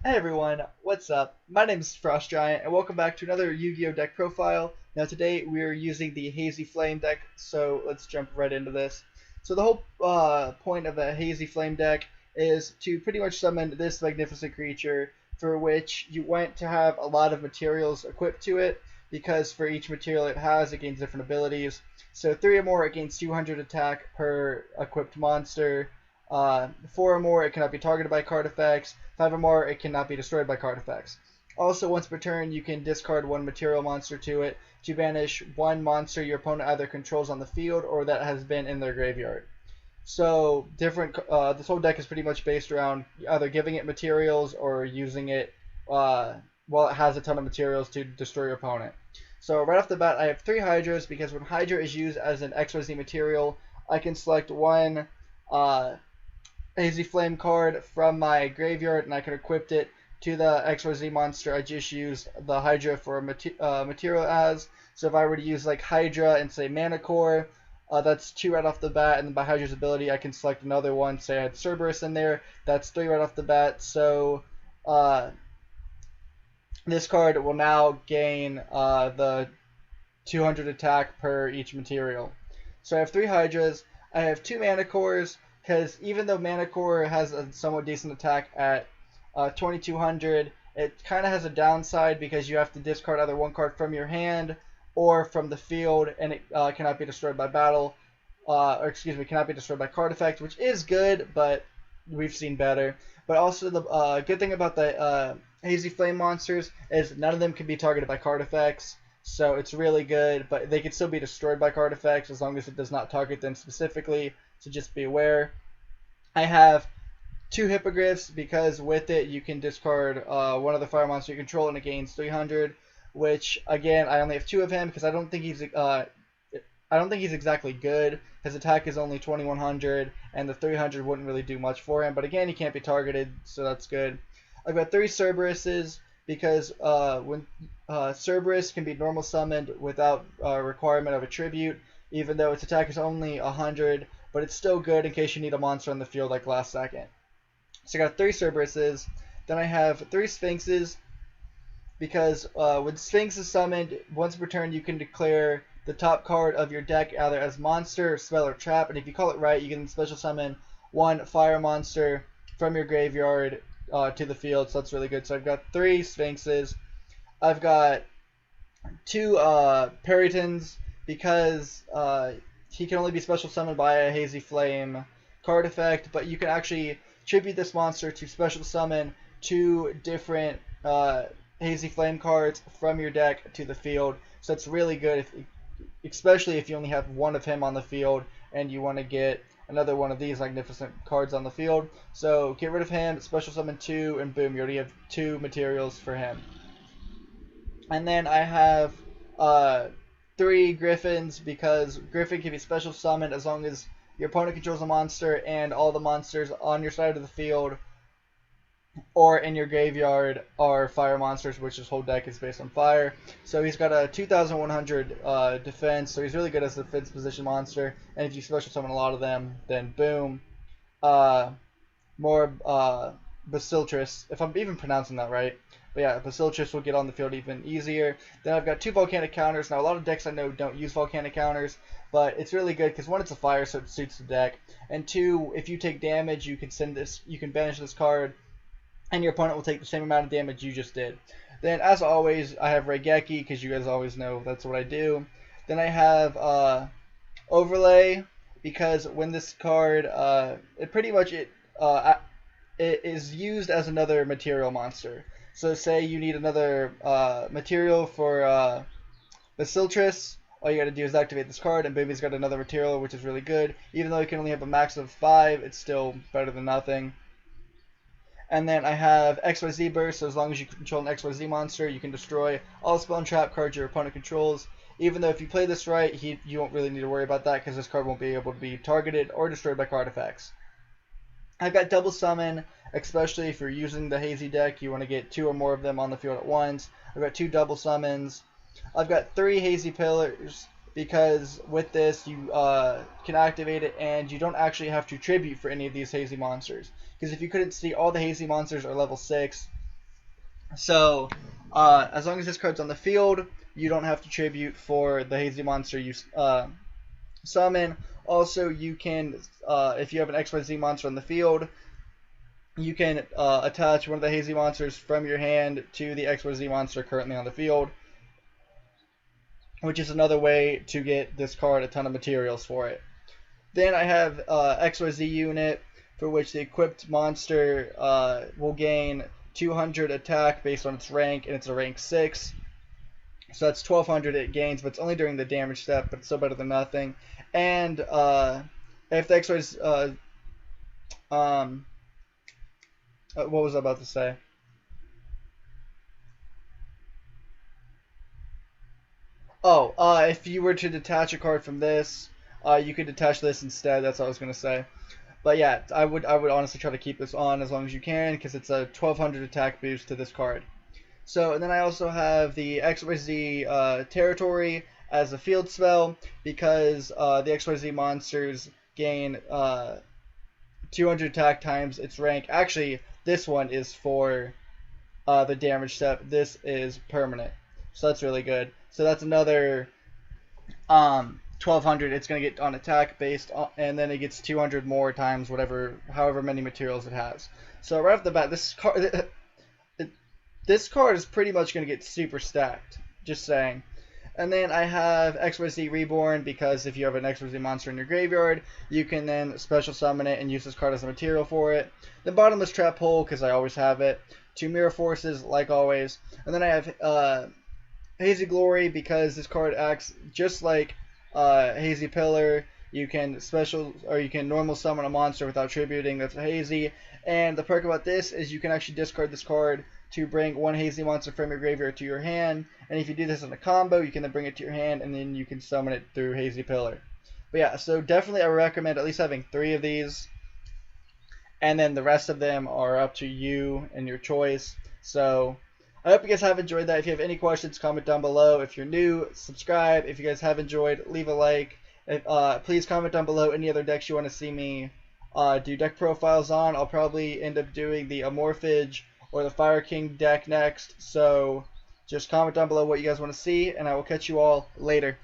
Hey everyone, what's up? My name is Frost Giant, and welcome back to another Yu-Gi-Oh! Deck profile. Now today we're using the Hazy Flame deck, so let's jump right into this. So the whole point of a Hazy Flame deck is to pretty much summon this magnificent creature, for which you want to have a lot of materials equipped to it, because for each material it has, it gains different abilities. So 3 or more, it gains 200 attack per equipped monster. 4 or more, it cannot be targeted by card effects. 5 or more, it cannot be destroyed by card effects. Also, once per turn, you can discard one material monster to it to banish one monster your opponent either controls on the field or that has been in their graveyard. So, this whole deck is pretty much based around either giving it materials or using it while it has a ton of materials to destroy your opponent. So, right off the bat, I have 3 Hydras because when Hydra is used as an XYZ material, I can select one Hazy Flame card from my graveyard, and I can equip it to the XYZ monster I just used the Hydra for material as. So if I were to use like Hydra and say Mana Core, that's 2 right off the bat, and then by Hydra's ability I can select another one. Say I had Cerberus in there, that's 3 right off the bat. So this card will now gain the 200 attack per each material. So I have 3 Hydras, I have 2 Mana Cores, because even though Mana Core has a somewhat decent attack at 2200, it kind of has a downside because you have to discard either one card from your hand or from the field, and it cannot be destroyed by battle, or excuse me, cannot be destroyed by card effect, which is good, but we've seen better. But also the good thing about the Hazy Flame monsters is none of them can be targeted by card effects, so it's really good, but they can still be destroyed by card effects as long as it does not target them specifically. So just be aware. I have 2 Hippogriffs because with it you can discard one of the fire monster you control and it gains 300. Which again, I only have 2 of him because I don't think he's exactly good. His attack is only 2100, and the 300 wouldn't really do much for him. But again, he can't be targeted, so that's good. I've got 3 Cerberuses because when Cerberus can be normal summoned without requirement of a tribute, even though its attack is only 100. But it's still good in case you need a monster on the field like last second. So I got 3 Cerberuses. Then I have 3 Sphinxes because when Sphinx is summoned, once per turn you can declare the top card of your deck either as monster, spell, or trap. And if you call it right, you can special summon one fire monster from your graveyard to the field. So that's really good. So I've got 3 Sphinxes. I've got 2 Peritons because he can only be special summoned by a Hazy Flame card effect, but you can actually tribute this monster to special summon 2 different Hazy Flame cards from your deck to the field. So it's really good, especially if you only have one of him on the field and you want to get another one of these magnificent cards on the field. So get rid of him, special summon 2, and boom, you already have 2 materials for him. And then I have 3 Griffins because Griffin can be special summoned as long as your opponent controls a monster and all the monsters on your side of the field or in your graveyard are fire monsters, which his whole deck is based on fire. So he's got a 2100 defense, so he's really good as a defense position monster. And if you special summon a lot of them, then boom. More Basiltris, if I'm even pronouncing that right. But yeah, Basiltris will get on the field even easier. Then I've got 2 volcanic counters. Now a lot of decks I know don't use volcanic counters, but it's really good because 1, it's a fire, so it suits the deck, and 2, if you take damage, you can banish this card, and your opponent will take the same amount of damage you just did. Then as always, I have Raigeki because you guys always know that's what I do. Then I have Overlay because when this card, it is used as another material monster. So say you need another material for Basiltris, all you gotta do is activate this card, and Baby's got another material, which is really good. Even though you can only have a max of 5, it's still better than nothing. And then I have XYZ Burst, so as long as you control an XYZ monster, you can destroy all spell and trap cards your opponent controls. Even though if you play this right, you won't really need to worry about that, because this card won't be able to be targeted or destroyed by card effects. I've got Double Summon, especially if you're using the Hazy deck, you want to get 2 or more of them on the field at once. I've got 2 Double Summons. I've got 3 Hazy Pillars because with this you can activate it and you don't actually have to tribute for any of these Hazy monsters. Because if you couldn't see, all the Hazy monsters are level 6, So, as long as this card's on the field, you don't have to tribute for the Hazy monster you summon. Also, you can, if you have an XYZ monster on the field, you can attach one of the Hazy monsters from your hand to the XYZ monster currently on the field, which is another way to get this card a ton of materials for it. Then I have XYZ unit, for which the equipped monster will gain 200 attack based on its rank, and it's a rank 6. So that's 1200 it gains, but it's only during the damage step, but it's still better than nothing. And if the XYZ, what was I about to say? Oh, if you were to detach a card from this, you could detach this instead. That's what I was gonna say. But yeah, I would honestly try to keep this on as long as you can because it's a 1200 attack boost to this card. So and then I also have the XYZ territory as a field spell because the XYZ monsters gain 200 attack times its rank. Actually, this one is for the damage step. This is permanent, so that's really good. So that's another 1200 it's going to get on attack based on, and then it gets 200 more times however many materials it has. So right off the bat, this card is pretty much going to get super stacked, just saying. And then I have XYZ Reborn because if you have an XYZ monster in your graveyard, you can then special summon it and use this card as a material for it. Then Bottomless Trap Hole because I always have it. 2 Mirror Forces like always. And then I have Hazy Glory because this card acts just like Hazy Pillar. You can normal summon a monster without tributing. That's Hazy. And the perk about this is you can actually discard this card to bring one Hazy monster from your graveyard to your hand. And if you do this in a combo, you can then bring it to your hand and then you can summon it through Hazy Pillar. But yeah, so definitely I recommend at least having 3 of these. And then the rest of them are up to you and your choice. So I hope you guys have enjoyed that. If you have any questions, comment down below. If you're new, subscribe. If you guys have enjoyed, leave a like. Please comment down below any other decks you want to see me do deck profiles on. I'll probably end up doing the Amorphage or the Fire King deck next. So just comment down below what you guys want to see, and I will catch you all later.